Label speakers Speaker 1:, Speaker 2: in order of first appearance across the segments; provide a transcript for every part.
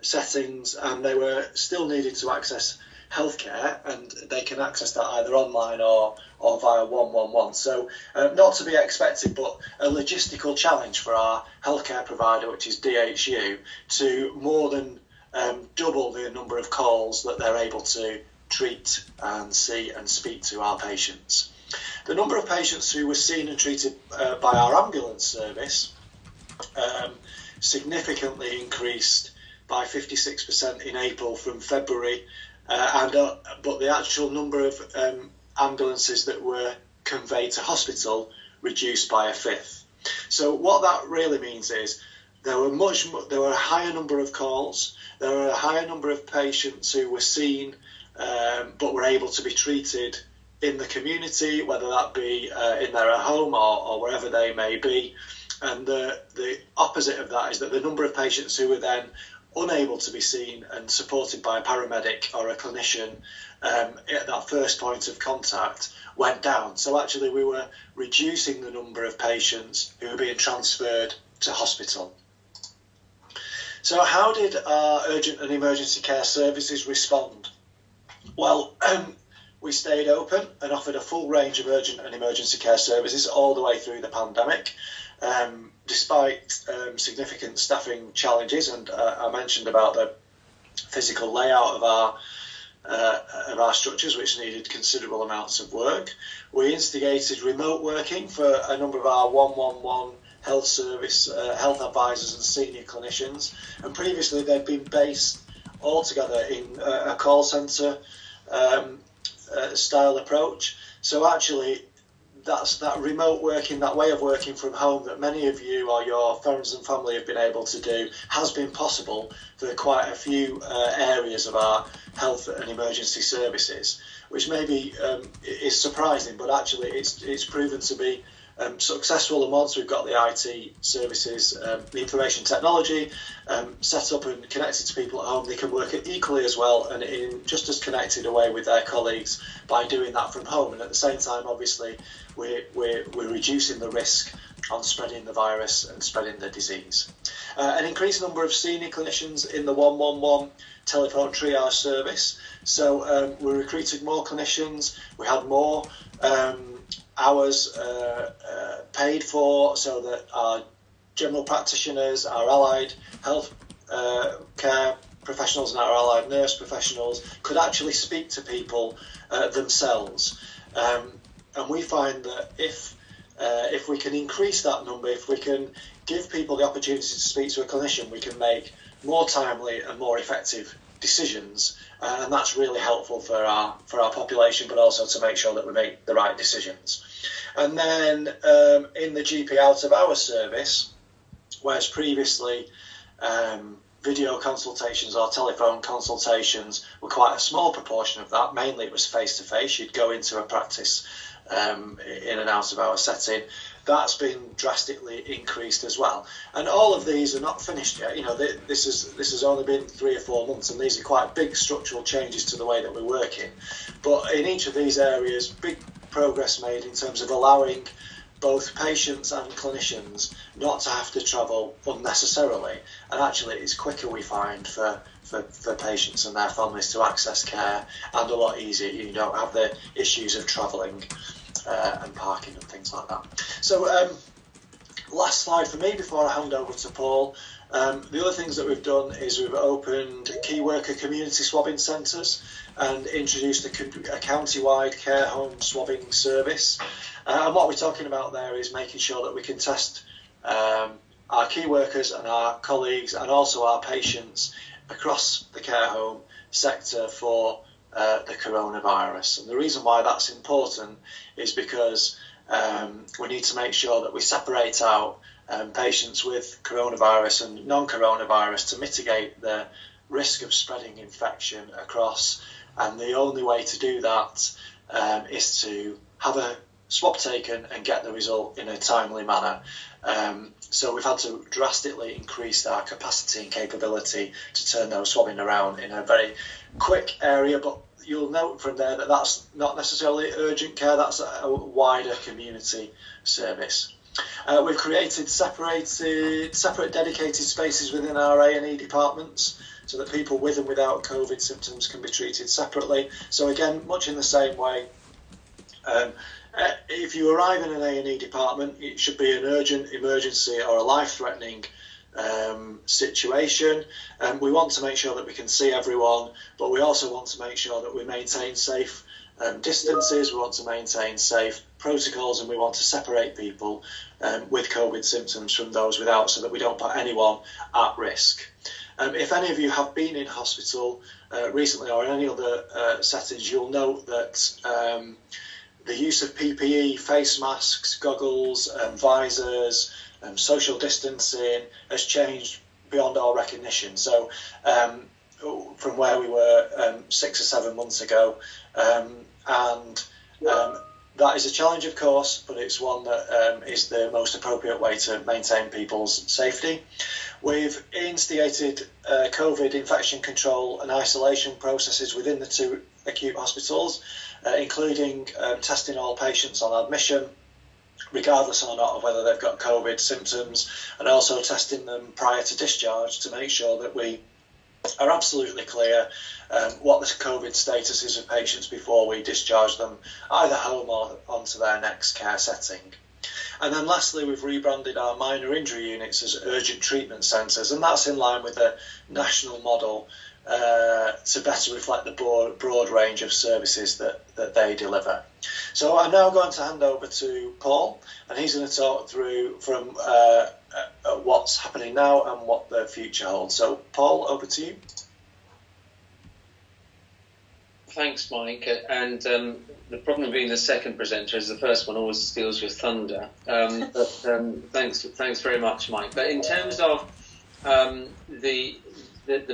Speaker 1: settings, and they were still needed to access healthcare, and they can access that either online or via 111. So not to be expected, but a logistical challenge for our healthcare provider, which is DHU, to more than double the number of calls that they're able to treat and see and speak to our patients. The number of patients who were seen and treated by our ambulance service significantly increased by 56% in April from February, but the actual number of ambulances that were conveyed to hospital reduced by a fifth. So what that really means is there were a higher number of calls, there were a higher number of patients who were seen but were able to be treated in the community, whether that be in their home or wherever they may be. And the opposite of that is that the number of patients who were then unable to be seen and supported by a paramedic or a clinician at that first point of contact went down. So actually we were reducing the number of patients who were being transferred to hospital. So how did our urgent and emergency care services respond? Well, we stayed open and offered a full range of urgent and emergency care services all the way through the pandemic. Despite significant staffing challenges, and I mentioned about the physical layout of our structures, which needed considerable amounts of work, we instigated remote working for a number of our 111 health service health advisors and senior clinicians, and previously they'd been based all together in a call centre style approach. So actually that's that remote working, that way of working from home that many of you or your friends and family have been able to do has been possible for quite a few areas of our health and emergency services, which maybe is surprising, but actually it's proven to be successful. And once we've got the IT services, the information technology set up and connected to people at home, they can work equally as well and in just as connected a way with their colleagues by doing that from home. And at the same time, obviously, we're reducing the risk on spreading the virus and spreading the disease. An increased number of senior clinicians in the 111 telephone triage service. So we recruited more clinicians, we had more hours paid for, so that our general practitioners, our allied health care professionals and our allied nurse professionals could actually speak to people themselves. And we find that if we can increase that number, if we can give people the opportunity to speak to a clinician, we can make more timely and more effective decisions, and that's really helpful for our population, but also to make sure that we make the right decisions. And then in the GP out of hours service, whereas previously video consultations or telephone consultations were quite a small proportion of that, mainly it was face-to-face, you'd go into a practice in an out of hours setting, that's been drastically increased as well. And all of these are not finished yet. You know, this has only been 3 or 4 months, and these are quite big structural changes to the way that we're working. But in each of these areas, big progress made in terms of allowing both patients and clinicians not to have to travel unnecessarily. And actually, it's quicker, we find, for patients and their families to access care, and a lot easier. You don't have the issues of travelling and parking and things like that. So last slide for me before I hand over to Paul. The other things that we've done is we've opened key worker community swabbing centres and introduced a county-wide care home swabbing service. And what we're talking about there is making sure that we can test our key workers and our colleagues and also our patients across the care home sector for the coronavirus. And the reason why that's important is because we need to make sure that we separate out patients with coronavirus and non-coronavirus to mitigate the risk of spreading infection across. And the only way to do that is to have a swab taken and get the result in a timely manner. So we've had to drastically increase our capacity and capability to turn those swabbing around in a very quick area, but you'll note from there that that's not necessarily urgent care, that's a wider community service. We've created separate dedicated spaces within our A&E departments so that people with and without COVID symptoms can be treated separately. So again, much in the same way, if you arrive in an A&E department, it should be an urgent emergency or a life-threatening situation. We want to make sure that we can see everyone, but we also want to make sure that we maintain safe distances, we want to maintain safe protocols, and we want to separate people with COVID symptoms from those without, so that we don't put anyone at risk. If any of you have been in hospital recently or in any other settings, you'll note that the use of PPE, face masks, goggles, visors, social distancing has changed beyond our recognition. So from where we were 6 or 7 months ago, that is a challenge, of course, but it's one that is the most appropriate way to maintain people's safety. We've instigated COVID infection control and isolation processes within the 2 acute hospitals, including testing all patients on admission, regardless or not of whether they've got COVID symptoms, and also testing them prior to discharge to make sure that we are absolutely clear what the COVID status is of patients before we discharge them either home or onto their next care setting. And then lastly, we've rebranded our minor injury units as urgent treatment centres, and that's in line with the national model to better reflect the broad range of services that they deliver. So I'm now going to hand over to Paul, and he's going to talk through from what's happening now and what the future holds. So Paul, over to you.
Speaker 2: Thanks, Mike. And the problem of being the second presenter is the first one always steals your thunder. Thanks very much, Mike. But in terms of the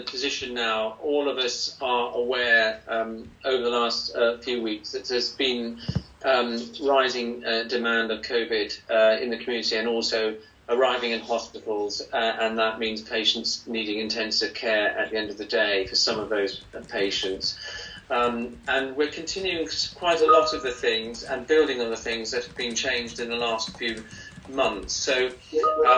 Speaker 2: position now, all of us are aware over the last few weeks that there's been rising demand of COVID in the community, and also arriving in hospitals, and that means patients needing intensive care at the end of the day for some of those patients. And we're continuing quite a lot of the things and building on the things that have been changed in the last few months. So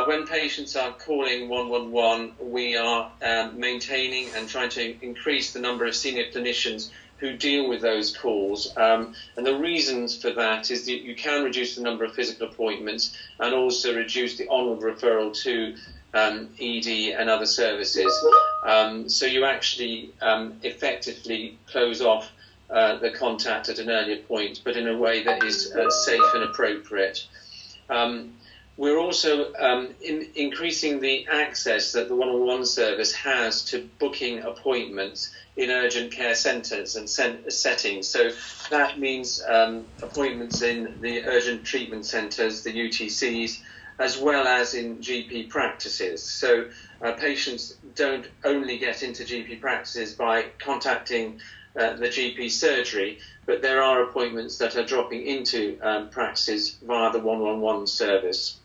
Speaker 2: when patients are calling 111, we are maintaining and trying to increase the number of senior clinicians who deal with those calls. And the reasons for that is that you can reduce the number of physical appointments and also reduce the onward referral to ED and other services. So you actually effectively close off the contact at an earlier point, but in a way that is safe and appropriate. We're also increasing the access that the 111 service has to booking appointments in urgent care centres and settings. So that means appointments in the urgent treatment centres, the UTCs, as well as in GP practices. So patients don't only get into GP practices by contacting the GP surgery, but there are appointments that are dropping into practices via the 111 service.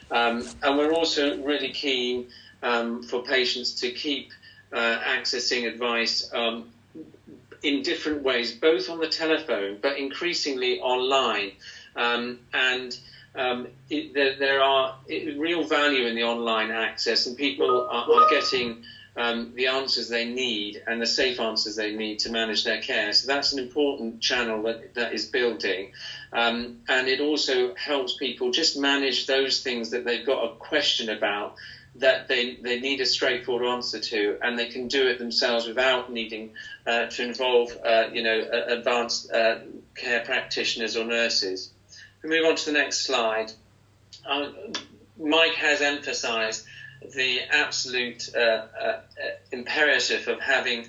Speaker 2: And we're also really keen for patients to keep accessing advice in different ways, both on the telephone, but increasingly online. There are real value in the online access, and people are getting the answers they need and the safe answers they need to manage their care. So that's an important channel that is building. And it also helps people just manage those things that they've got a question about, that they need a straightforward answer to, and they can do it themselves without needing to involve advanced care practitioners or nurses. We move on to the next slide. Mike has emphasised the absolute imperative of having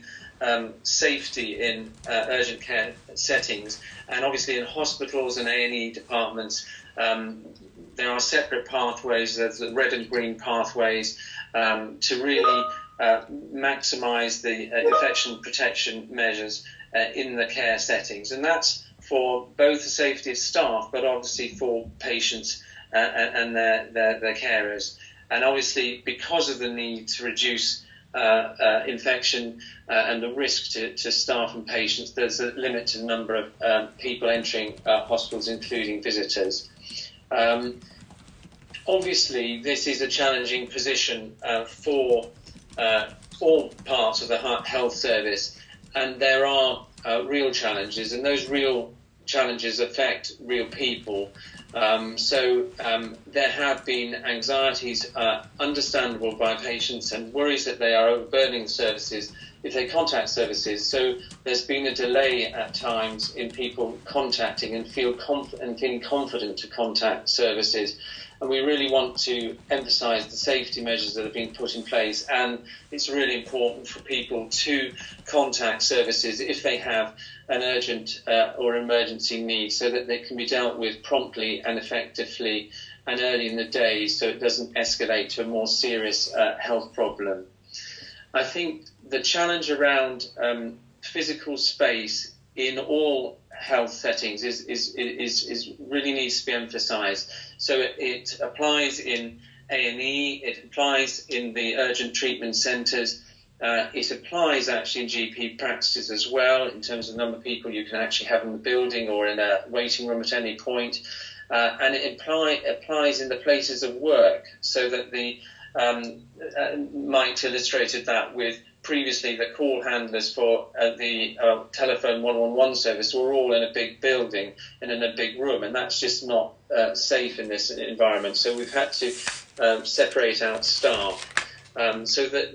Speaker 2: safety in urgent care settings, and obviously in hospitals and A&E departments there are separate pathways. There's the red and green pathways to really maximise the infection protection measures in the care settings, and that's for both the safety of staff, but obviously for patients and their carers. And obviously, because of the need to reduce infection and the risk to staff and patients, there's a limited number of people entering hospitals, including visitors. Obviously, this is a challenging position for all parts of the health service, and there are real challenges, and those real challenges affect real people. So there have been anxieties, understandable by patients, and worries that they are overburdening services if they contact services. So there's been a delay at times in people contacting and feeling confident to contact services. And we really want to emphasise the safety measures that have been put in place. And it's really important for people to contact services if they have an urgent or emergency need, so that they can be dealt with promptly and effectively and early in the day, so it doesn't escalate to a more serious health problem. I think the challenge around physical space in all health settings is really needs to be emphasised. So it applies in A&E, it applies in the urgent treatment centres, it applies actually in GP practices as well, in terms of the number of people you can actually have in the building or in a waiting room at any point. And it applies in the places of work, so that the Mike illustrated that with previously the call handlers for the telephone 111 service were all in a big building and in a big room, and that's just not safe in this environment. So we've had to separate out staff so that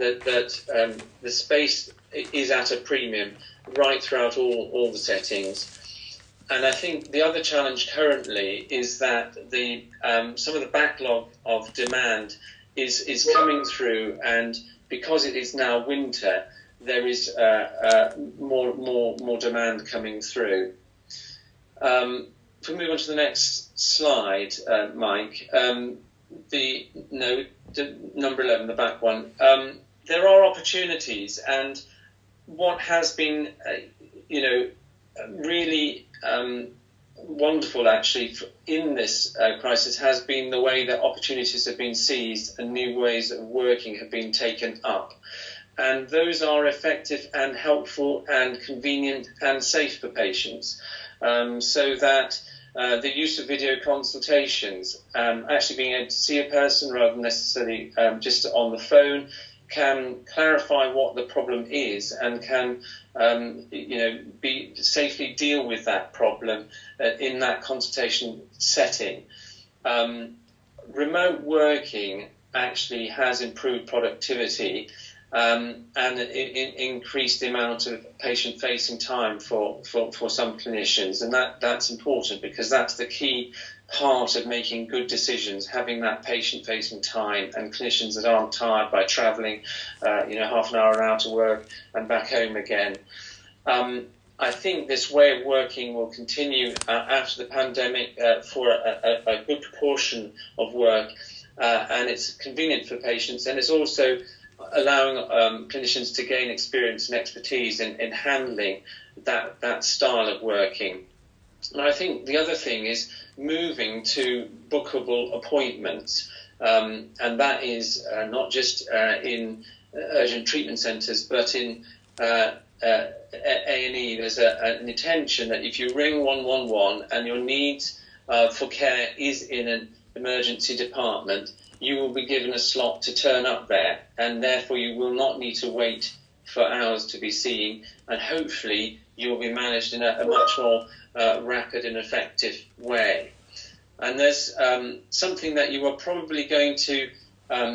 Speaker 2: the space is at a premium right throughout all the settings. And I think the other challenge currently is that some of the backlog of demand is coming through, and because it is now winter, there is more demand coming through. If we move on to the next slide, Mike, the number 11, the back one. There are opportunities, and what has been, really wonderful actually in this crisis has been the way that opportunities have been seized and new ways of working have been taken up, and those are effective and helpful and convenient and safe for patients, so that the use of video consultations, actually being able to see a person rather than necessarily just on the phone, can clarify what the problem is and can safely deal with that problem in that consultation setting. Remote working actually has improved productivity and increased the amount of patient-facing time for some clinicians, and that's important, because that's the key part of making good decisions, having that patient-facing time, and clinicians that aren't tired by travelling, half an hour out to work and back home again. I think this way of working will continue after the pandemic for a good proportion of work, and it's convenient for patients, and it's also allowing clinicians to gain experience and expertise in handling that style of working. And I think the other thing is moving to bookable appointments, and that is not just in urgent treatment centres, but in A&E. There's an intention that if you ring 111 and your needs for care is in an emergency department, you will be given a slot to turn up there, and therefore you will not need to wait for hours to be seen, and hopefully you will be managed in a much more rapid and effective way. And there's something that you are probably going to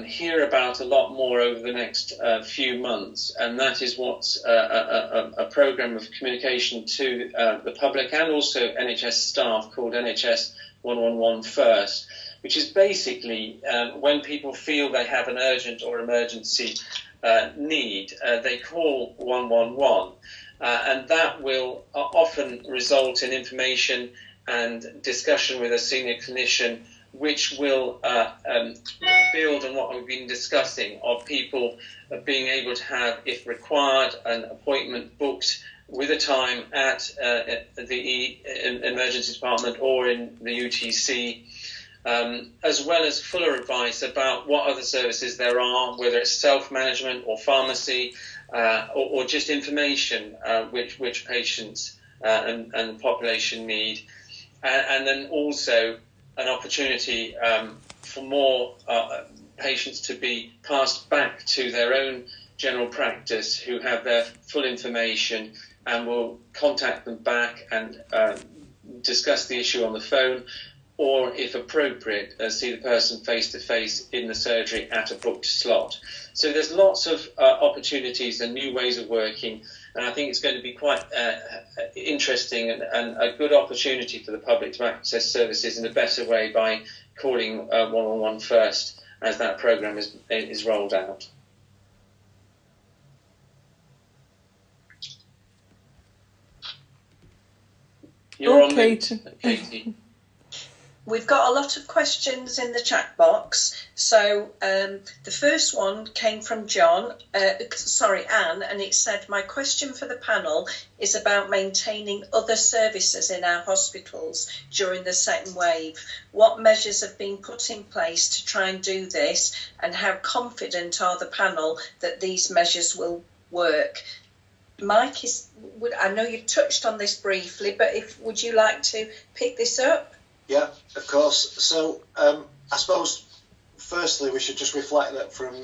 Speaker 2: hear about a lot more over the next few months, and that is what's a programme of communication to the public and also NHS staff called NHS 111 First, which is basically when people feel they have an urgent or emergency need, they call 111, and that will often result in information and discussion with a senior clinician, which will build on what we've been discussing, of people being able to have, if required, an appointment booked with a time at the emergency department or in the UTC, as well as fuller advice about what other services there are, whether it's self-management or pharmacy, or just information which patients and the population need. And then also an opportunity for more patients to be passed back to their own general practice who have their full information and will contact them back and discuss the issue on the phone, or if appropriate, see the person face-to-face in the surgery at a booked slot. So there's lots of opportunities and new ways of working, and I think it's going to be quite interesting and a good opportunity for the public to access services in a better way by calling 111 first as that programme is rolled out. You're on mute, Katie.
Speaker 3: We've got a lot of questions in the chat box. So the first one came from Anne, and it said, my question for the panel is about maintaining other services in our hospitals during the second wave. What measures have been put in place to try and do this, and how confident are the panel that these measures will work? Mike, I know you've touched on this briefly, but would you like to pick this up?
Speaker 1: Yeah, of course. So I suppose firstly we should just reflect that from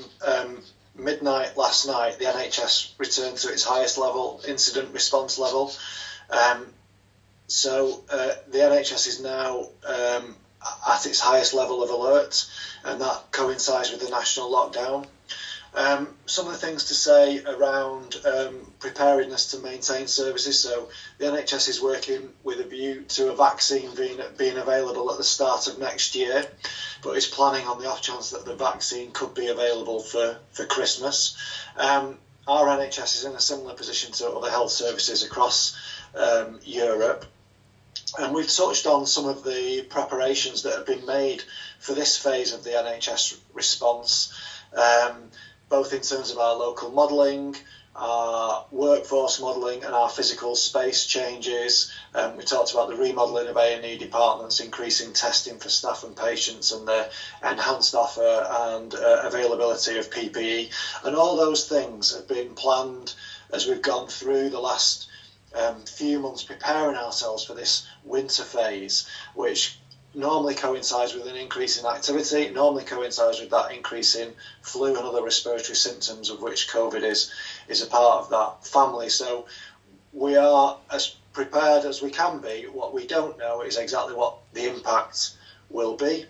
Speaker 1: midnight last night the NHS returned to its highest level incident response level. So the NHS is now at its highest level of alert, and that coincides with the national lockdown. Some of the things to say around preparedness to maintain services. So the NHS is working with a view to a vaccine being available at the start of next year, but is planning on the off chance that the vaccine could be available for Christmas. Our NHS is in a similar position to other health services across Europe. And we've touched on some of the preparations that have been made for this phase of the NHS response, both in terms of our local modelling, our workforce modelling and our physical space changes. We talked about the remodelling of A&E departments, increasing testing for staff and patients, and the enhanced offer and availability of PPE. And all those things have been planned as we've gone through the last few months preparing ourselves for this winter phase, which normally coincides with an increase in activity, normally coincides with that increase in flu and other respiratory symptoms, of which COVID is a part of that family. So we are as prepared as we can be. What we don't know is exactly what the impact will be.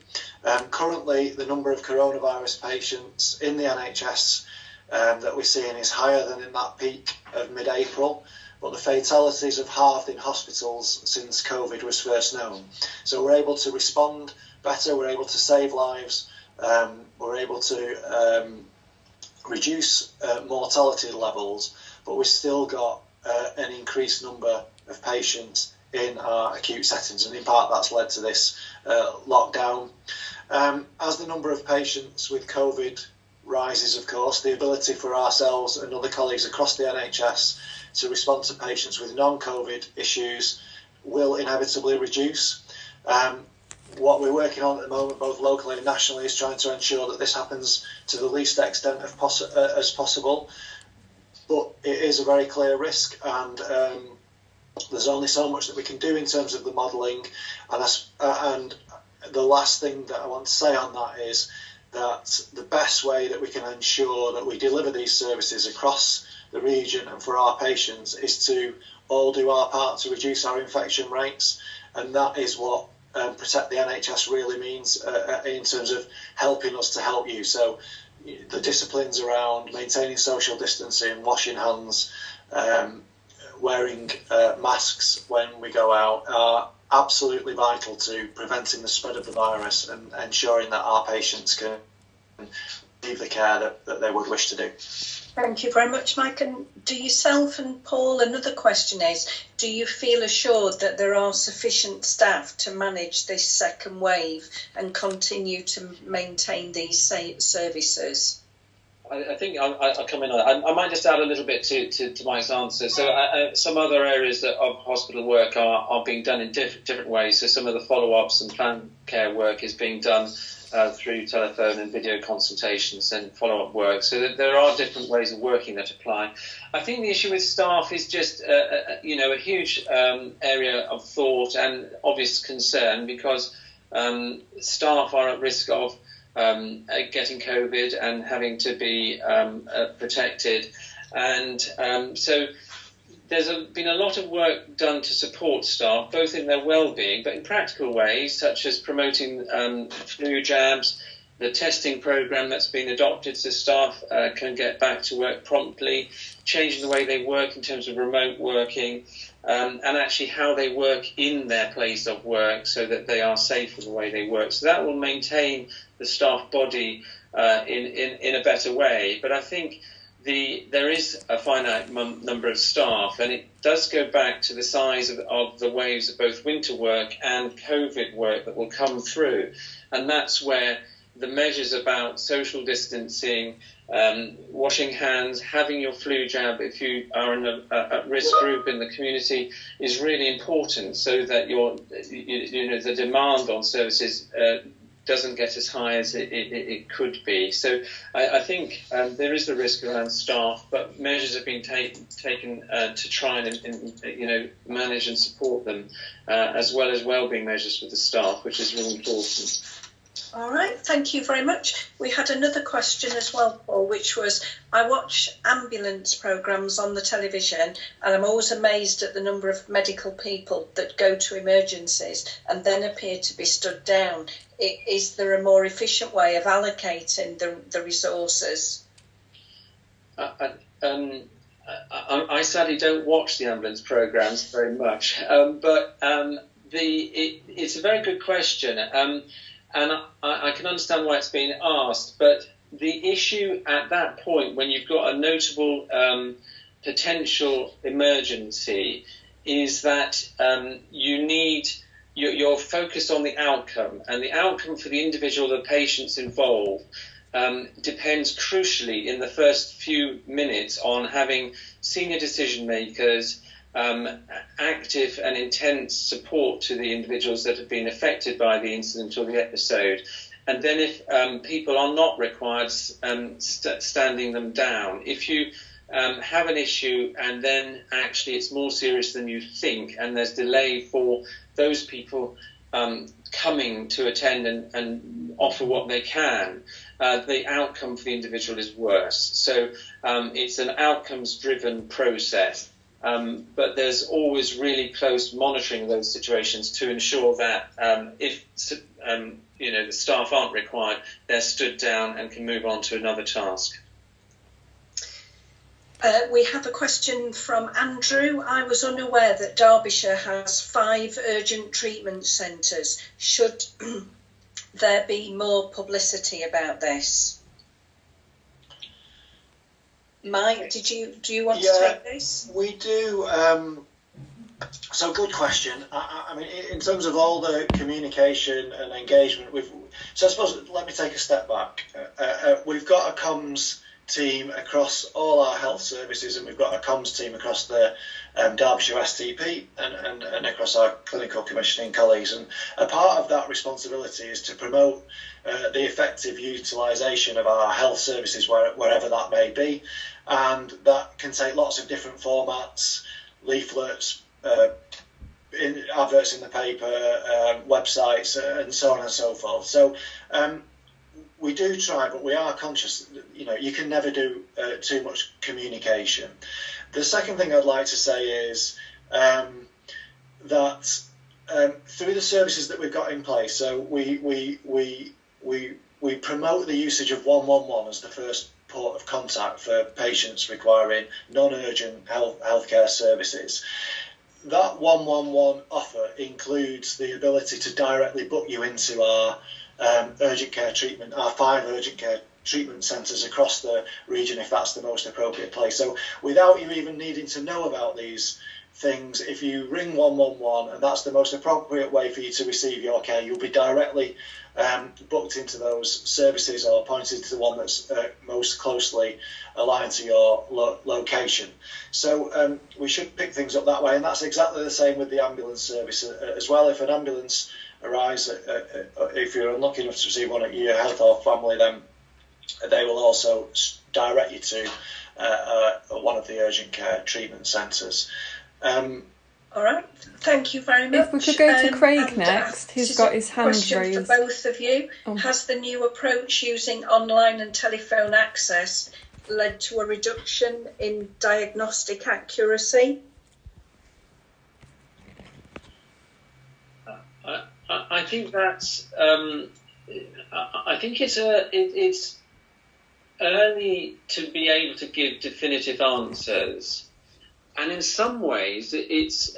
Speaker 1: Currently, the number of coronavirus patients in the NHS that we're seeing is higher than in that peak of mid-April. But the fatalities have halved in hospitals since COVID was first known. So we're able to respond better, we're able to save lives, we're able to reduce mortality levels, but we've still got an increased number of patients in our acute settings, and in part that's led to this lockdown. As the number of patients with COVID rises, of course, the ability for ourselves and other colleagues across the NHS to respond to patients with non-COVID issues will inevitably reduce. What we're working on at the moment, both locally and nationally, is trying to ensure that this happens to the least extent as possible. But it is a very clear risk, and there's only so much that we can do in terms of the modelling. And the last thing that I want to say on that is that the best way that we can ensure that we deliver these services across the region and for our patients is to all do our part to reduce our infection rates, and that is what Protect the NHS really means in terms of helping us to help you. So the disciplines around maintaining social distancing, washing hands, wearing masks when we go out are absolutely vital to preventing the spread of the virus and ensuring that our patients can receive the care that they would wish to do.
Speaker 3: Thank you very much, Mike. And do yourself and Paul, another question is, do you feel assured that there are sufficient staff to manage this second wave and continue to maintain these services?
Speaker 2: I think I'll come in on that. I might just add a little bit to Mike's answer. So some other areas of hospital work are being done in different ways. So some of the follow-ups and plan care work is being done through telephone and video consultations and follow-up work. So there are different ways of working that apply. I think the issue with staff is just a huge area of thought and obvious concern, because staff are at risk of getting COVID and having to be protected. And so there's been a lot of work done to support staff, both in their well-being, but in practical ways, such as promoting flu jabs, the testing program that's been adopted so staff can get back to work promptly, changing the way they work in terms of remote working, and actually how they work in their place of work so that they are safe in the way they work. So that will maintain the staff body in a better way. But I think there is a finite number of staff, and it does go back to the size of the waves of both winter work and COVID work that will come through. And that's where the measures about social distancing, washing hands, having your flu jab if you are in a at-risk group in the community is really important, so that the demand on services doesn't get as high as it could be. So I think there is the risk around staff, but measures have been taken to try and manage and support them, as well as wellbeing measures for the staff, which is really important.
Speaker 3: All right, thank you very much. We had another question as well, Paul, which was, I watch ambulance programmes on the television and I'm always amazed at the number of medical people that go to emergencies and then appear to be stood down. Is there a more efficient way of allocating the resources?
Speaker 2: I sadly don't watch the ambulance programmes very much, but it's a very good question. And I can understand why it's being asked, but the issue at that point, when you've got a notable potential emergency, is that you're focused on the outcome, and the outcome for the individual, the patients involved, depends crucially in the first few minutes on having senior decision makers, active and intense support to the individuals that have been affected by the incident or the episode. And then if people are not required, standing them down. If you have an issue and then actually it's more serious than you think and there's delay for those people coming to attend and offer what they can, the outcome for the individual is worse. So it's an outcomes-driven process. But there's always really close monitoring of those situations to ensure that if the staff aren't required, they're stood down and can move on to another task.
Speaker 3: We have a question from Andrew. I was unaware that Derbyshire has 5 urgent treatment centres. Should there be more publicity about this? Mike, do you want to take this?
Speaker 1: We do. So good question. I mean, in terms of all the communication and engagement, so I suppose let me take a step back. We've got a comms team across all our health services, and we've got a comms team across the Derbyshire STP and across our clinical commissioning colleagues. And a part of that responsibility is to promote the effective utilisation of our health services wherever that may be. And that can take lots of different formats, leaflets, adverts in the paper, websites, and so on and so forth. So we do try, but we are conscious that, you can never do too much communication. The second thing I'd like to say is that through the services that we've got in place, so we promote the usage of 111 as the first port of contact for patients requiring non-urgent healthcare services. That 111 offer includes the ability to directly book you into our urgent care treatment, our 5 urgent care treatment centres across the region, if that's the most appropriate place. So without you even needing to know about these things, if you ring 111 and that's the most appropriate way for you to receive your care, you'll be directly booked into those services or pointed to the one that's most closely aligned to your location. So we should pick things up that way, and that's exactly the same with the ambulance service as well. If an ambulance arrives, if you're unlucky enough to receive one at your health or family, then they will also direct you to one of the urgent care treatment centres.
Speaker 3: All right, thank you very much.
Speaker 4: If we could go to Craig
Speaker 3: and,
Speaker 4: next, he's got his hand
Speaker 3: question
Speaker 4: raised.
Speaker 3: For both of you. Has the new approach using online and telephone access led to a reduction in diagnostic accuracy?
Speaker 2: I think that's. I think it's early to be able to give definitive answers, and in some ways it's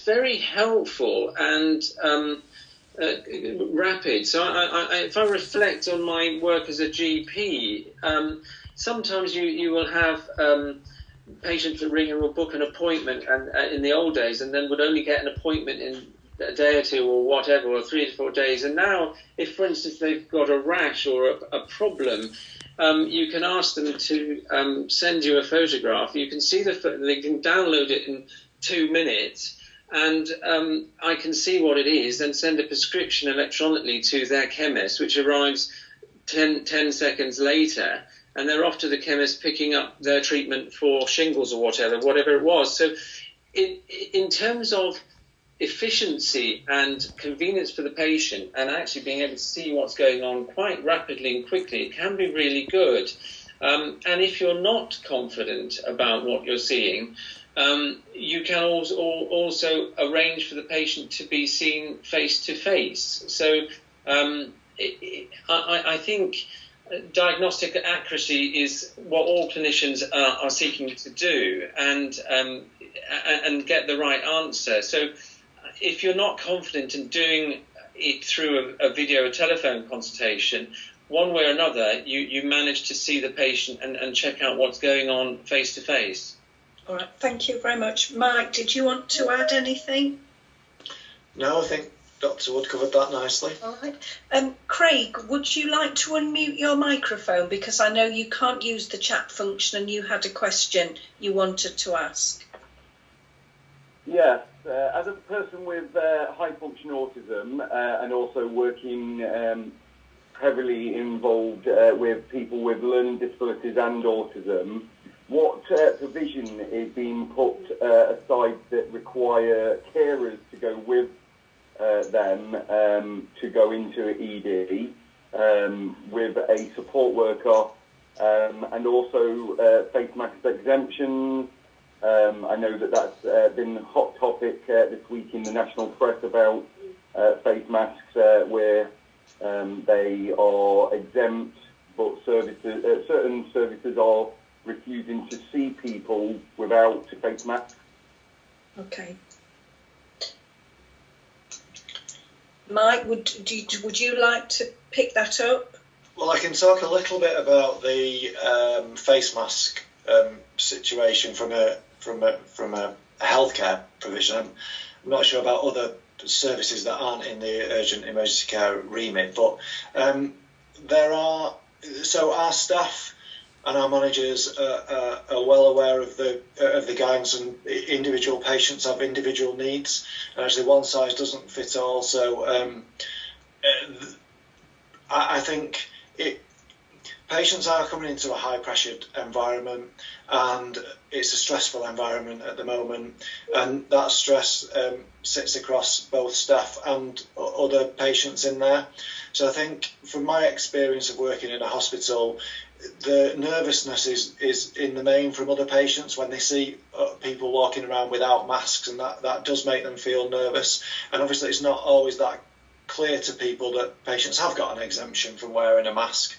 Speaker 2: very helpful and rapid. So if I reflect on my work as a GP, sometimes you will have patients that ring and will book an appointment, and in the old days, and then would only get an appointment in a day or two or whatever, or 3 to 4 days. And now, if, for instance, they've got a rash or a problem, you can ask them to send you a photograph. You can see they can download it in 2 minutes, and I can see what it is and send a prescription electronically to their chemist, which arrives 10 seconds later, and they're off to the chemist picking up their treatment for shingles or whatever it was. So in terms of efficiency and convenience for the patient, and actually being able to see what's going on quite rapidly and quickly, it can be really good. And if you're not confident about what you're seeing, you can also arrange for the patient to be seen face to face. So I think diagnostic accuracy is what all clinicians are seeking to do, and get the right answer. So if you're not confident in doing it through a video or telephone consultation, one way or another, you manage to see the patient and check out what's going on face to face.
Speaker 3: All right, thank you very much. Mike, did you want to add anything?
Speaker 1: No, I think Dr. Wood covered that nicely.
Speaker 3: All right. Craig, would you like to unmute your microphone, because I know you can't use the chat function and you had a question you wanted to ask.
Speaker 5: Yes, as a person with high function autism and also working heavily involved with people with learning disabilities and autism, what provision is being put aside that require carers to go with them to go into ED with a support worker, and also face mask exemptions? I know that's been a hot topic this week in the national press about face masks where they are exempt, but certain services are refusing to see people without face masks.
Speaker 3: Okay. Mike, would you like to pick that up?
Speaker 1: Well, I can talk a little bit about the face mask situation from a healthcare provision. I'm not sure about other services that aren't in the urgent emergency care remit, but our staff and our managers are well aware of the guidance, and individual patients have individual needs, and actually one size doesn't fit all. So I think patients are coming into a high pressured environment, and it's a stressful environment at the moment, and that stress sits across both staff and other patients in there. So I think from my experience of working in a hospital, the nervousness is in the main from other patients when they see people walking around without masks, and that does make them feel nervous. And obviously it's not always that clear to people that patients have got an exemption from wearing a mask.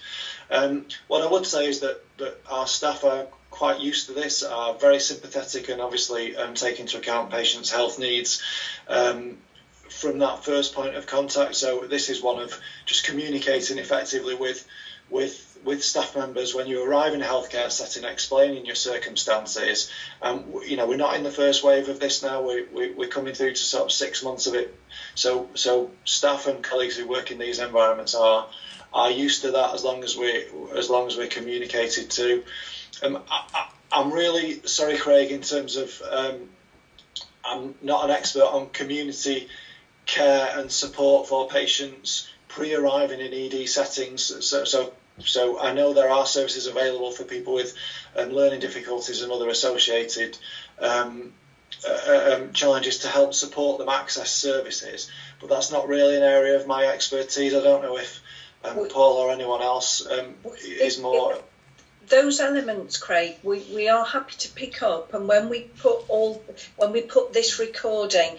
Speaker 1: What I would say is that our staff are quite used to this, are very sympathetic, and obviously take into account patients' health needs from that first point of contact. So this is one of just communicating effectively with staff members when you arrive in a healthcare setting, explaining your circumstances. We're not in the first wave of this now. We're coming through to sort of 6 months of it. So staff and colleagues who work in these environments are used to that as long as we're communicated to. I'm really sorry, Craig, in terms of I'm not an expert on community care and support for patients pre-arriving in ED settings. So I know there are services available for people with learning difficulties and other associated challenges to help support them access services, but that's not really an area of my expertise. I don't know if Paul or anyone else is more...
Speaker 3: Those elements, Craig, we are happy to pick up, and when we put this recording,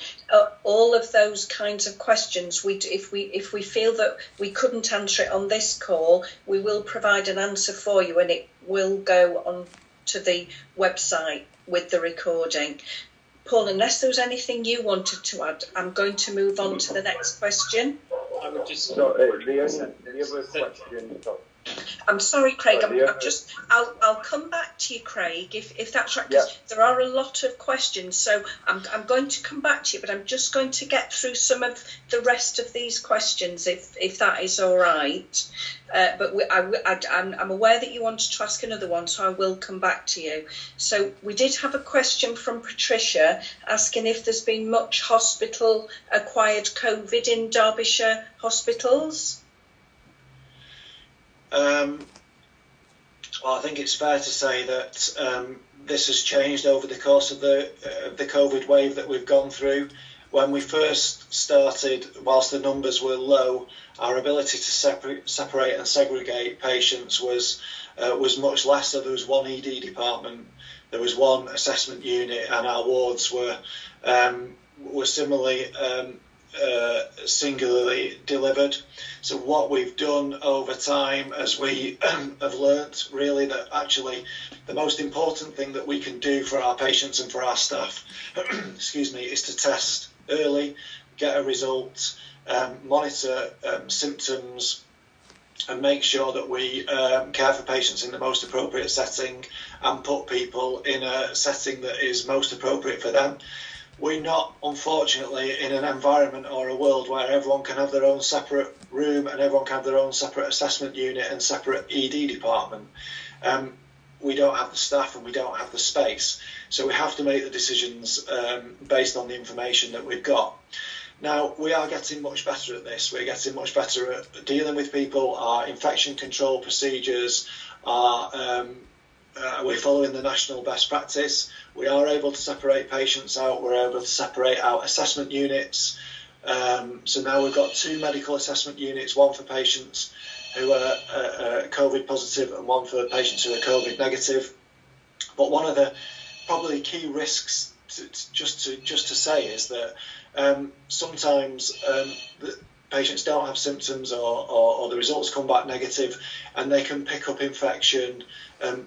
Speaker 3: all of those kinds of questions, if we feel that we couldn't answer it on this call, we will provide an answer for you, and it will go on to the website with the recording. Paul, unless there was anything you wanted to add, I'm going to move on to the next question.
Speaker 2: I would just...
Speaker 5: the other question...
Speaker 3: I'm sorry, Craig. I'll come back to you, Craig, if that's right, because there are a lot of questions. So I'm going to come back to you, but I'm just going to get through some of the rest of these questions, if that is all right. But I'm aware that you wanted to ask another one, so I will come back to you. So we did have a question from Patricia asking if there's been much hospital-acquired COVID in Derbyshire hospitals.
Speaker 1: Well, I think it's fair to say that this has changed over the course of the COVID wave that we've gone through. When we first started, whilst the numbers were low, our ability to separate and segregate patients was much less. So there was one ED department, there was one assessment unit, and our wards were similarly singularly delivered. So what we've done over time, as we have learnt really that actually the most important thing that we can do for our patients and for our staff excuse me, is to test early, get a result, monitor symptoms, and make sure that we care for patients in the most appropriate setting and put people in a setting that is most appropriate for them. We're not, unfortunately, in an environment or a world where everyone can have their own separate room and everyone can have their own separate assessment unit and separate ED department. We don't have the staff and we don't have the space. So we have to make the decisions based on the information that we've got. Now, we are getting much better at this. We're getting much better at dealing with people. Our infection control procedures are... we're following the national best practice. We are able to separate patients out. We're able to separate out assessment units. So now we've got 2 medical assessment units, one for patients who are COVID positive and one for patients who are COVID negative. But one of the probably key risks just to say is that sometimes the patients don't have symptoms or the results come back negative, and they can pick up infection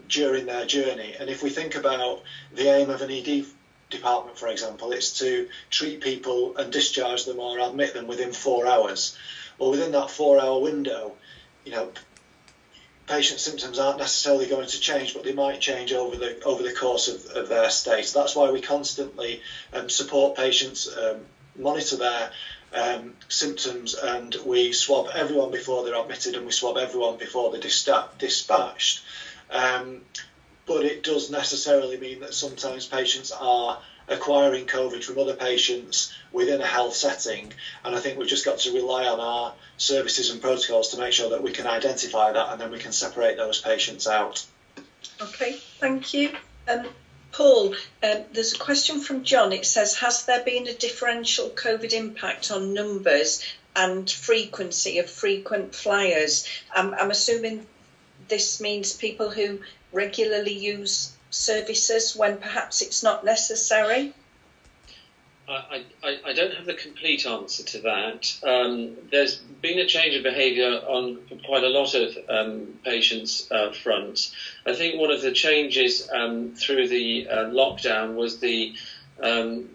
Speaker 1: during their journey. And if we think about the aim of an ED department, for example, it's to treat people and discharge them or admit them within 4 hours. Well, within that 4-hour window, patient symptoms aren't necessarily going to change, but they might change over the course of their stay. So that's why we constantly support patients, monitor their symptoms, and we swab everyone before they're admitted and we swab everyone before they're dispatched. But it does necessarily mean that sometimes patients are acquiring COVID from other patients within a health setting, and I think we've just got to rely on our services and protocols to make sure that we can identify that and then we can separate those patients out.
Speaker 3: Okay, thank you. Paul, there's a question from John. It says, has there been a differential COVID impact on numbers and frequency of frequent flyers? I'm assuming this means people who regularly use services when perhaps it's not necessary.
Speaker 2: I don't have the complete answer to that. There's been a change of behaviour on quite a lot of patients' fronts. I think one of the changes through the lockdown was the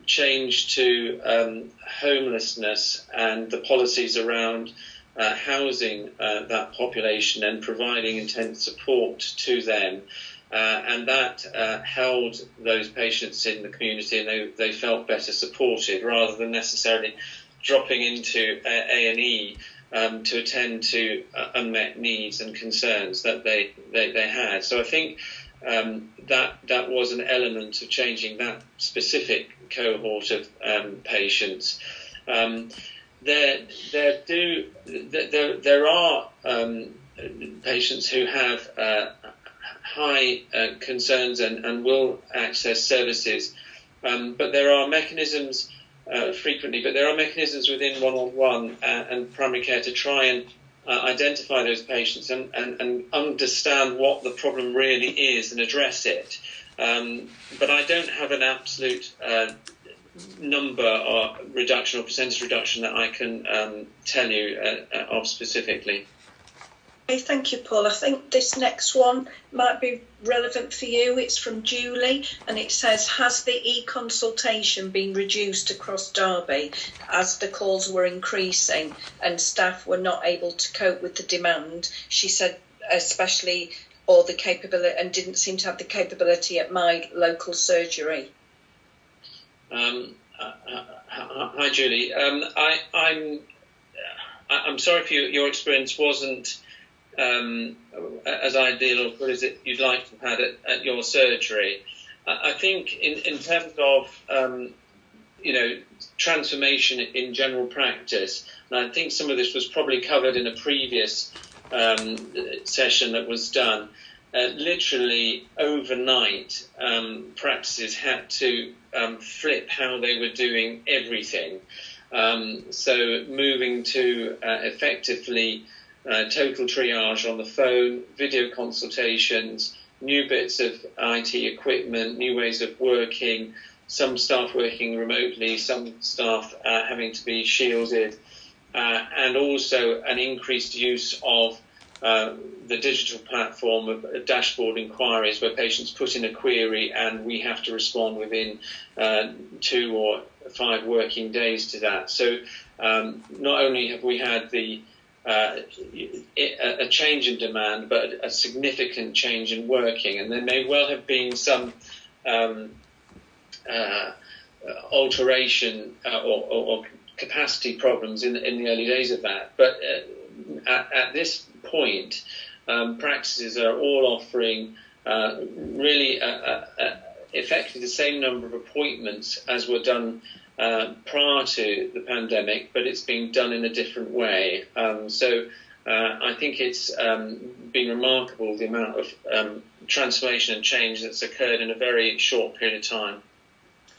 Speaker 2: change to homelessness and the policies around housing that population and providing intense support to them. And that held those patients in the community, and they felt better supported rather than necessarily dropping into A&E to attend to unmet needs and concerns that they had. So I think that was an element of changing that specific cohort of patients. There are patients who have high concerns and will access services But there are mechanisms frequently, but there are mechanisms within one-on-one and primary care to try and identify those patients and understand what the problem really is and address it. But I don't have an absolute number or reduction or percentage reduction that I can tell you of specifically.
Speaker 3: Okay, thank you, Paul. I think this next one might be relevant for you. It's from Julie, and it says, has the e-consultation been reduced across Derby as the calls were increasing and staff were not able to cope with the demand? She said especially, or the capability, and didn't seem to have the capability at my local surgery.
Speaker 2: Hi, Julie. I'm sorry if your experience wasn't as ideal or good as you'd like to have had at your surgery. I think in terms of transformation in general practice, and I think some of this was probably covered in a previous session that was done. Literally overnight, practices had to flip how they were doing everything. So moving to effectively total triage on the phone, video consultations, new bits of IT equipment, new ways of working, some staff working remotely, some staff having to be shielded, and also an increased use of the digital platform of dashboard inquiries where patients put in a query and we have to respond within 2 or 5 working days to that. So not only have we had a change in demand, but a significant change in working, and there may well have been some alteration or capacity problems in the early days of that. But at this point, practices are all offering really effectively the same number of appointments as were done prior to the pandemic, but it's being done in a different way. So I think it's been remarkable the amount of transformation and change that's occurred in a very short period of time.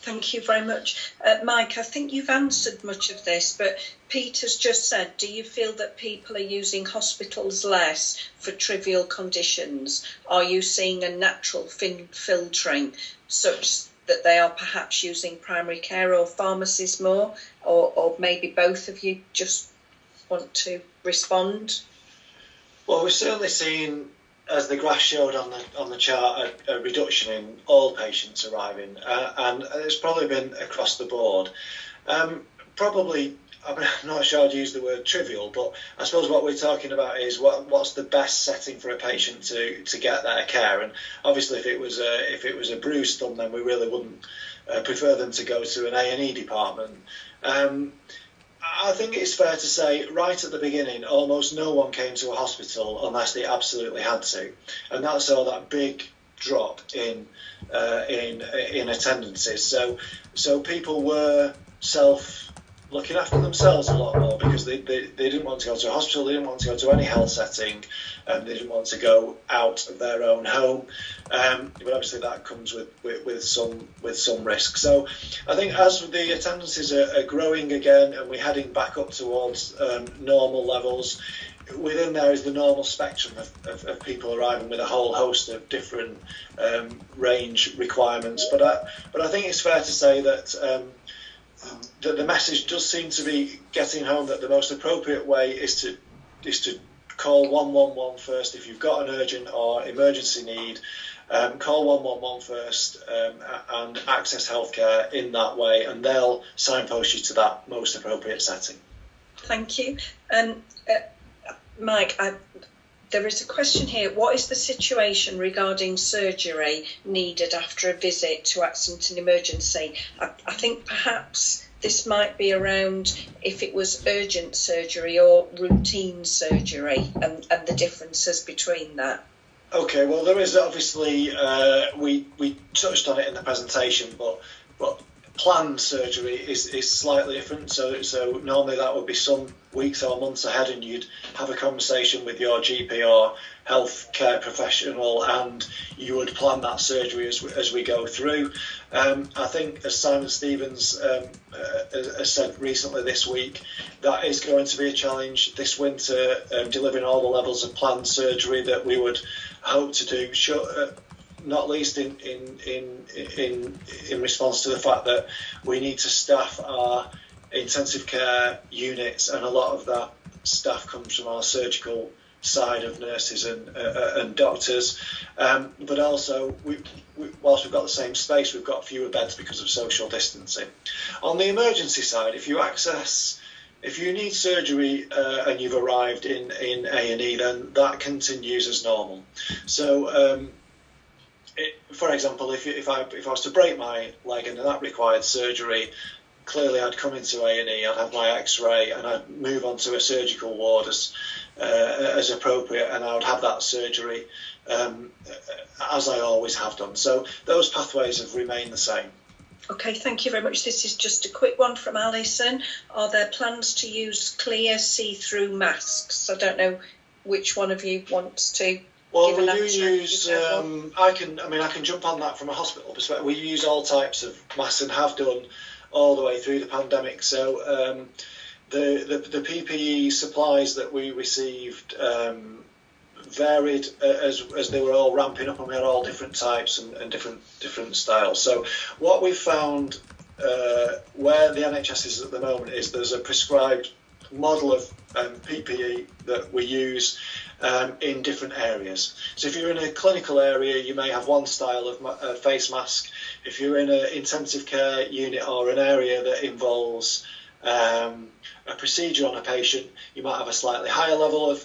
Speaker 3: Thank you very much. Mike, I think you've answered much of this, but Peter's just said, do you feel that people are using hospitals less for trivial conditions? Are you seeing a natural filtering such that they are perhaps using primary care or pharmacies more, or maybe both of you just want to respond?
Speaker 1: Well, we've certainly seen, as the graph showed on the chart, a reduction in all patients arriving, and it's probably been across the board. Probably, I'm not sure I'd use the word trivial, but I suppose what we're talking about is what's the best setting for a patient to get their care. And obviously, if it was a bruised thumb, then we really wouldn't prefer them to go to an A&E department. I think it's fair to say right at the beginning, almost no one came to a hospital unless they absolutely had to, and that saw that big drop in attendances. So people were looking after themselves a lot more because they didn't want to go to a hospital, they didn't want to go to any health setting, and they didn't want to go out of their own home. But obviously that comes with some risk. So I think as the attendances are growing again and we're heading back up towards normal levels, within there is the normal spectrum of people arriving with a whole host of different range requirements. But I think it's fair to say that the message does seem to be getting home that the most appropriate way is to call 111 first. If you've got an urgent or emergency need, call 111 first and access healthcare in that way, and they'll signpost you to that most appropriate setting.
Speaker 3: Thank you. Mike, there is a question here. What is the situation regarding surgery needed after a visit to accident and emergency? I think perhaps this might be around if it was urgent surgery or routine surgery and the differences between that.
Speaker 1: Okay, well, there is obviously, we touched on it in the presentation, but planned surgery is slightly different. So normally that would be some weeks or months ahead, and you'd have a conversation with your GP or healthcare professional, and you would plan that surgery as we go through. I think, as Simon Stevens has said recently this week, that is going to be a challenge this winter, delivering all the levels of planned surgery that we would hope to do. Not least in response to the fact that we need to staff our intensive care units, and a lot of that staff comes from our surgical side of nurses and doctors. But also, whilst we've got the same space, we've got fewer beds because of social distancing. On the emergency side, if you need surgery and you've arrived in A&E, then that continues as normal. So, for example, if I was to break my leg and that required surgery, clearly I'd come into A&E, I'd have my X-ray, and I'd move on to a surgical ward as appropriate, and I would have that surgery as I always have done. So those pathways have remained the same.
Speaker 3: Okay, thank you very much. This is just a quick one from Alison. Are there plans to use clear see-through masks? I don't know which one of you wants to.
Speaker 1: Well, we do use. I can jump on that from a hospital perspective. We use all types of masks and have done all the way through the pandemic. So the PPE supplies that we received varied as they were all ramping up, and we had all different types and different styles. So what we found where the NHS is at the moment is there's a prescribed model of PPE that we use in different areas. So if you're in a clinical area, you may have one style of face mask. If you're in an intensive care unit or an area that involves a procedure on a patient, you might have a slightly higher level of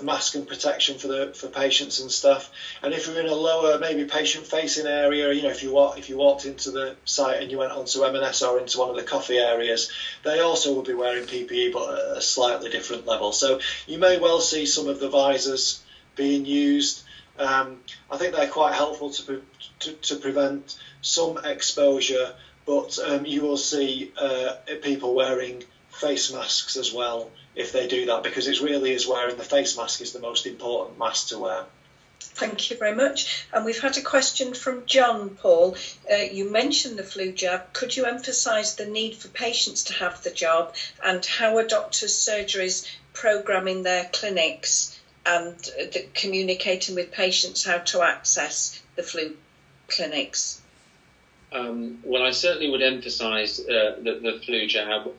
Speaker 1: mask and protection for patients and stuff. And if you're in a lower, maybe patient-facing area, if you walked into the site and you went onto M&S or into one of the coffee areas, they also will be wearing PPE, but at a slightly different level. So you may well see some of the visors being used. I think they're quite helpful to prevent some exposure, but you will see people wearing face masks as well if they do that, because it really is wearing the face mask is the most important mask to wear.
Speaker 3: Thank you very much. And we've had a question from John, Paul. You mentioned the flu jab. Could you emphasise the need for patients to have the jab, and how are doctors' surgeries programming their clinics and communicating with patients how to access the flu clinics?
Speaker 2: Well, I certainly would emphasise the flu jab.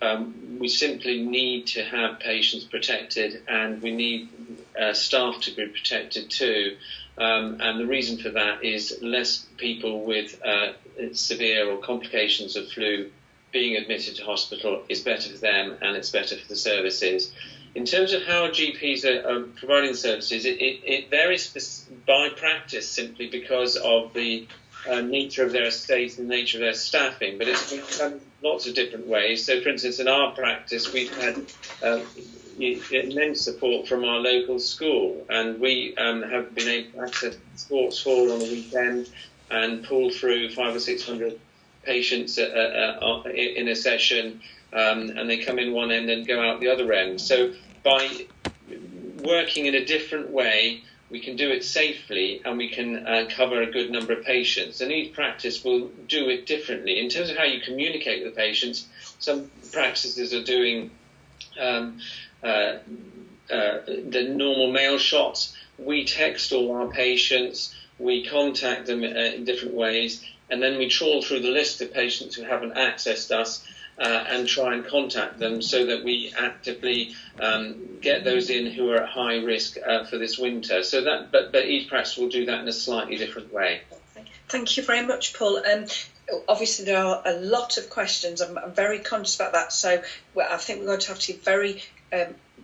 Speaker 2: We simply need to have patients protected, and we need staff to be protected too. And the reason for that is less people with severe or complications of flu being admitted to hospital is better for them, and it's better for the services. In terms of how GPs are providing services, it varies by practice simply because of the nature of their estate and the nature of their staffing, but it's been done lots of different ways. So, for instance, in our practice, we've had immense support from our local school, and we have been able to access sports hall on the weekend and pull through 500 or 600 patients in a session, and they come in one end and go out the other end. So by working in a different way, we can do it safely, and we can cover a good number of patients. And each practice will do it differently. In terms of how you communicate with the patients, some practices are doing the normal mail shots. We text all our patients, we contact them in different ways, and then we trawl through the list of patients who haven't accessed us and try and contact them so that we actively get those in who are at high risk for this winter. So that, but each practice will do that in a slightly different way.
Speaker 3: Thank you very much, Paul. Obviously, there are a lot of questions. I'm very conscious about that. So I think we're going to have to give very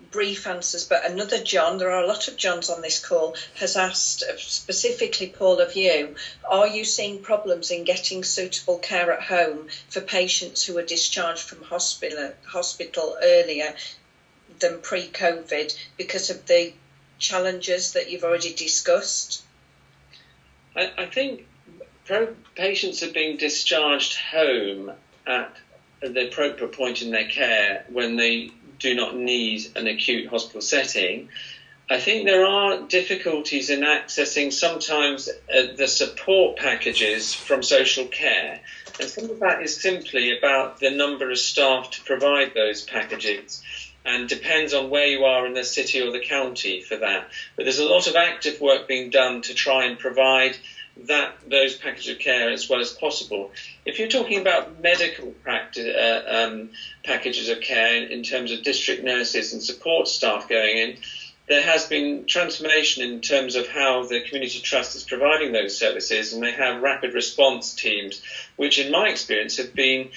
Speaker 3: brief answers. But another John, there are a lot of Johns on this call, has asked specifically, Paul, of you, are you seeing problems in getting suitable care at home for patients who are discharged from hospital earlier than pre-COVID because of the challenges that you've already discussed?
Speaker 2: I think patients are being discharged home at the appropriate point in their care when they do not need an acute hospital setting, I think there are difficulties in accessing sometimes the support packages from social care. And some of that is simply about the number of staff to provide those packages, and depends on where you are in the city or the county for that. But there's a lot of active work being done to try and provide those packages of care as well as possible. If you're talking about medical practice, packages of care in terms of district nurses and support staff going in, there has been transformation in terms of how the community trust is providing those services, and they have rapid response teams, which in my experience have been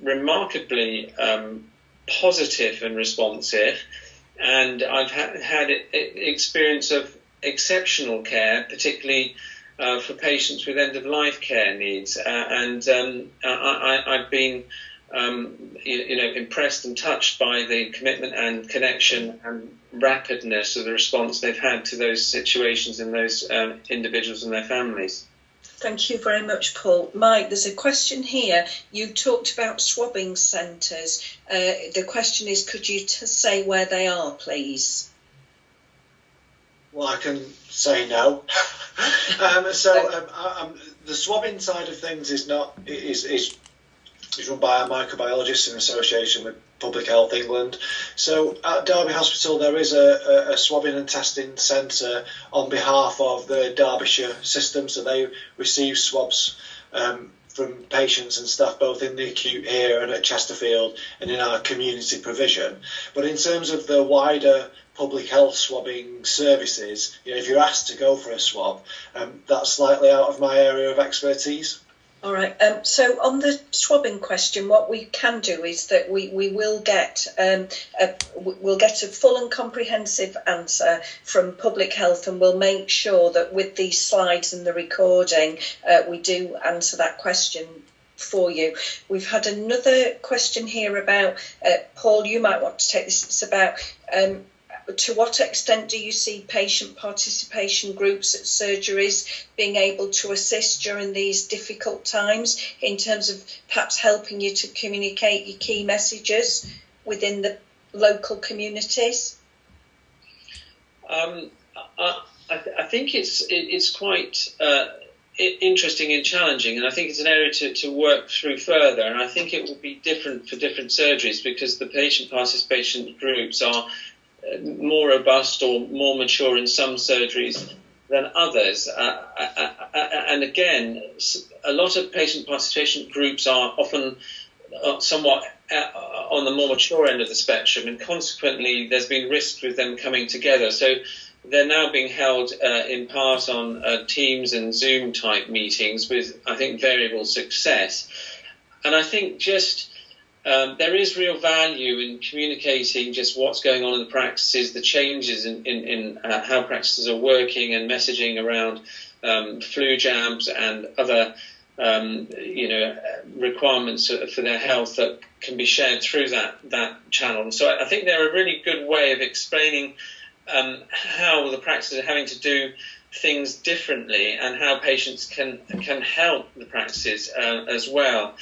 Speaker 2: remarkably positive and responsive. And I've had experience of exceptional care, particularly for patients with end-of-life care needs. I've been impressed and touched by the commitment and connection and rapidness of the response they've had to those situations and those individuals and their families.
Speaker 3: Thank you very much, Paul. Mike, there's a question here. You talked about swabbing centres. The question is, could you say where they are, please?
Speaker 1: Well, I can say no. The swabbing side of things is run by a microbiologist in association with Public Health England. So at Derby Hospital there is a swabbing and testing centre on behalf of the Derbyshire system, so they receive swabs from patients and staff both in the acute here and at Chesterfield and in our community provision. But in terms of the wider public health swabbing services, if you're asked to go for a swab, that's slightly out of my area of expertise.
Speaker 3: All right. So on the swabbing question, what we can do is that we will get a full and comprehensive answer from Public Health, and we'll make sure that with these slides and the recording, we do answer that question for you. We've had another question here about Paul. You might want to take this. It's about to what extent do you see patient participation groups at surgeries being able to assist during these difficult times in terms of perhaps helping you to communicate your key messages within the local communities?
Speaker 2: I think it's quite interesting and challenging, and I think it's an area to work through further, and I think it will be different for different surgeries because the patient participation groups are more robust or more mature in some surgeries than others. And again, a lot of patient participation groups are often somewhat on the more mature end of the spectrum, and consequently there's been risk with them coming together. So they're now being held in part on Teams and Zoom type meetings with, I think, variable success. And I think just there is real value in communicating just what's going on in the practices, the changes in how practices are working, and messaging around flu jabs and other requirements for their health that can be shared through that channel. And so I think they're a really good way of explaining how the practices are having to do things differently and how patients can help the practices as well.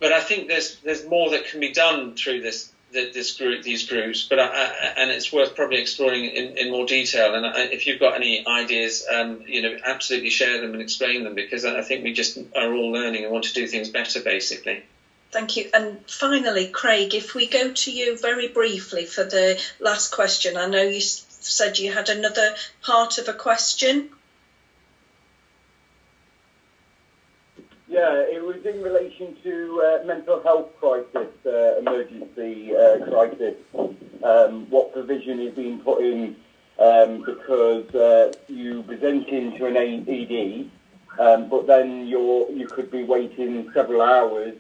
Speaker 2: But I think there's more that can be done through these groups, but and it's worth probably exploring in more detail. And if you've got any ideas, absolutely share them and explain them, because I think we just are all learning and want to do things better, basically.
Speaker 3: Thank you. And finally, Craig, if we go to you very briefly for the last question. I know you said you had another part of a question.
Speaker 5: Yeah, it was in relation to mental health crisis, emergency crisis. What provision is being put in because you present into an ED, but then you could be waiting several hours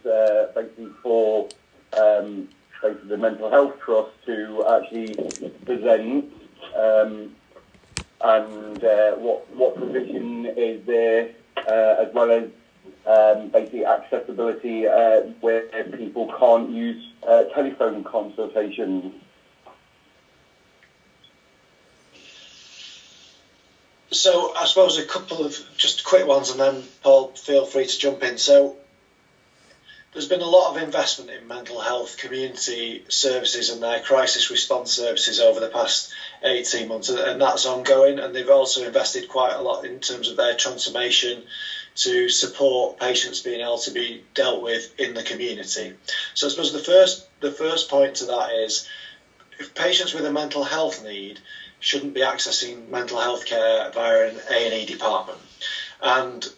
Speaker 5: basically for basically the mental health trust to actually present, and what provision is there, as well as basically accessibility where people can't use telephone consultations.
Speaker 1: So I suppose a couple of just quick ones, and then Paul, feel free to jump in. So there's been a lot of investment in mental health community services and their crisis response services over the past 18 months, and that's ongoing. And they've also invested quite a lot in terms of their transformation to support patients being able to be dealt with in the community. So I suppose the first point to that is, if patients with a mental health need shouldn't be accessing mental health care via an A&E department. And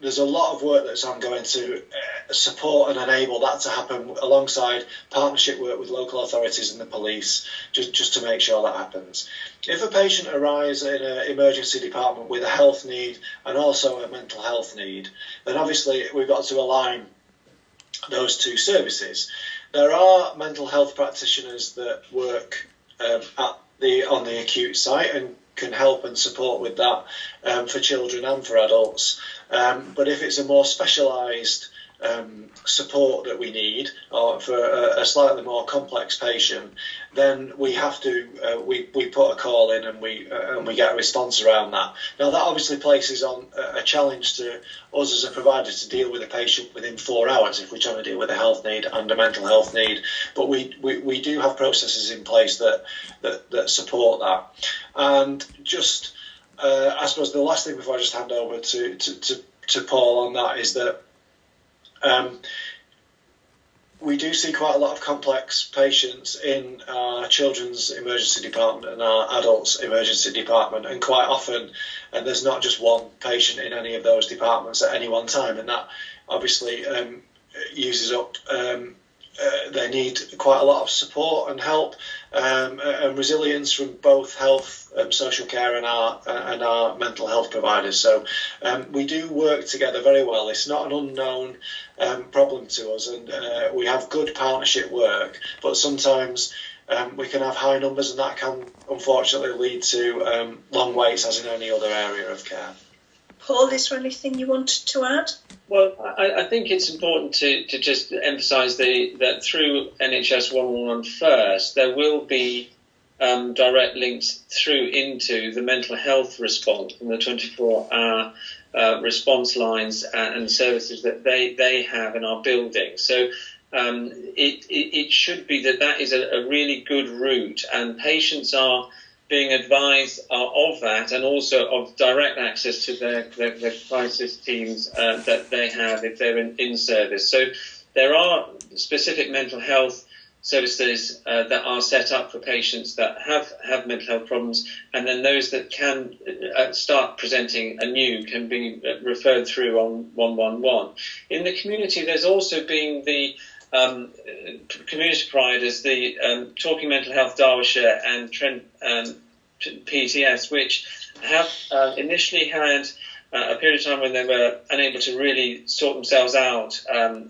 Speaker 1: there's a lot of work that's ongoing to support and enable that to happen, alongside partnership work with local authorities and the police, just to make sure that happens. If a patient arrives in an emergency department with a health need and also a mental health need, then obviously we've got to align those two services. There are mental health practitioners that work on the acute site and can help and support with that for children and for adults. But if it's a more specialised support that we need, or for a slightly more complex patient, then we have to we put a call in and we get a response around that. Now that obviously places on a challenge to us as a provider to deal with a patient within 4 hours if we're trying to deal with a health need and a mental health need. But we do have processes in place that support that. And just I suppose the last thing before I just hand over to Paul on that is that we do see quite a lot of complex patients in our children's emergency department and our adults emergency department, and quite often, and there's not just one patient in any of those departments at any one time, and that obviously uses up they need quite a lot of support and help and resilience from both health, social care and our mental health providers. So we do work together very well. It's not an unknown problem to us, and we have good partnership work, but sometimes we can have high numbers, and that can unfortunately lead to long waits, as in any other area of care.
Speaker 3: Paul, is there anything you wanted to add?
Speaker 2: Well, I think it's important to just emphasise that through NHS 111 first, there will be direct links through into the mental health response and the 24-hour response lines and services that they have in our building. So it should be that is a really good route, and patients are being advised of that, and also of direct access to their crisis teams that they have if they're in service. So there are specific mental health services that are set up for patients that have mental health problems, and then those that can start presenting anew can be referred through on 111. In the community, there's also been the community providers, the Talking Mental Health Derbyshire and Trent PTS, which have initially had a period of time when they were unable to really sort themselves out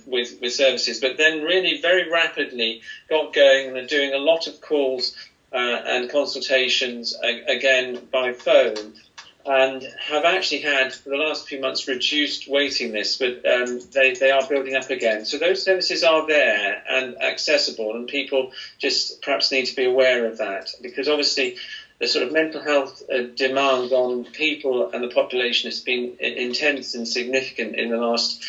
Speaker 2: with services, but then really very rapidly got going and are doing a lot of calls and consultations again by phone, and have actually had for the last few months reduced waiting lists, but they are building up again. So those services are there and accessible, and people just perhaps need to be aware of that, because obviously the sort of mental health demand on people and the population has been intense and significant in the last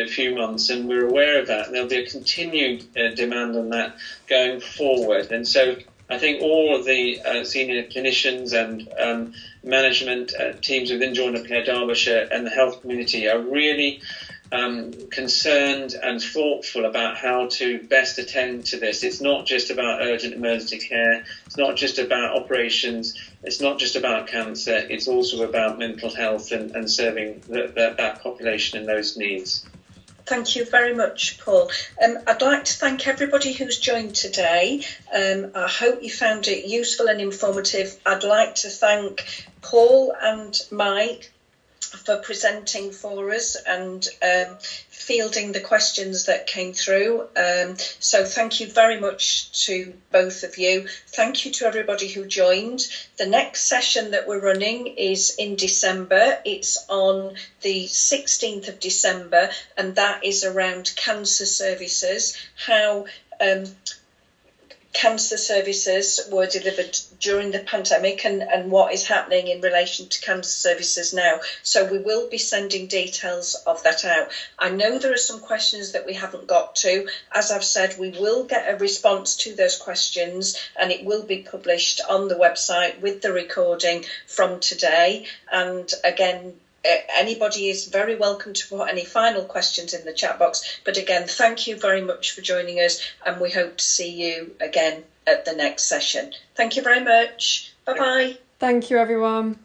Speaker 2: few months, and we're aware of that. And there'll be a continued demand on that going forward. And so I think all of the senior clinicians and management teams within Joint Up Care Derbyshire and the health community are really concerned and thoughtful about how to best attend to this. It's not just about urgent emergency care, it's not just about operations, it's not just about cancer, it's also about mental health and serving that population and those needs.
Speaker 3: Thank you very much, Paul. I'd like to thank everybody who's joined today. I hope you found it useful and informative. I'd like to thank Paul and Mike for presenting for us and fielding the questions that came through. So thank you very much to both of you. Thank you to everybody who joined. The next session that we're running is in December. It's on the 16th of December, and that is around cancer services, how cancer services were delivered during the pandemic and what is happening in relation to cancer services now. So we will be sending details of that out. I know there are some questions that we haven't got to. As I've said, we will get a response to those questions and it will be published on the website with the recording from today. And again, anybody is very welcome to put any final questions in the chat box. But again, thank you very much for joining us, and we hope to see you again at the next session. Thank you very much. Bye-bye.
Speaker 4: Thank you, everyone.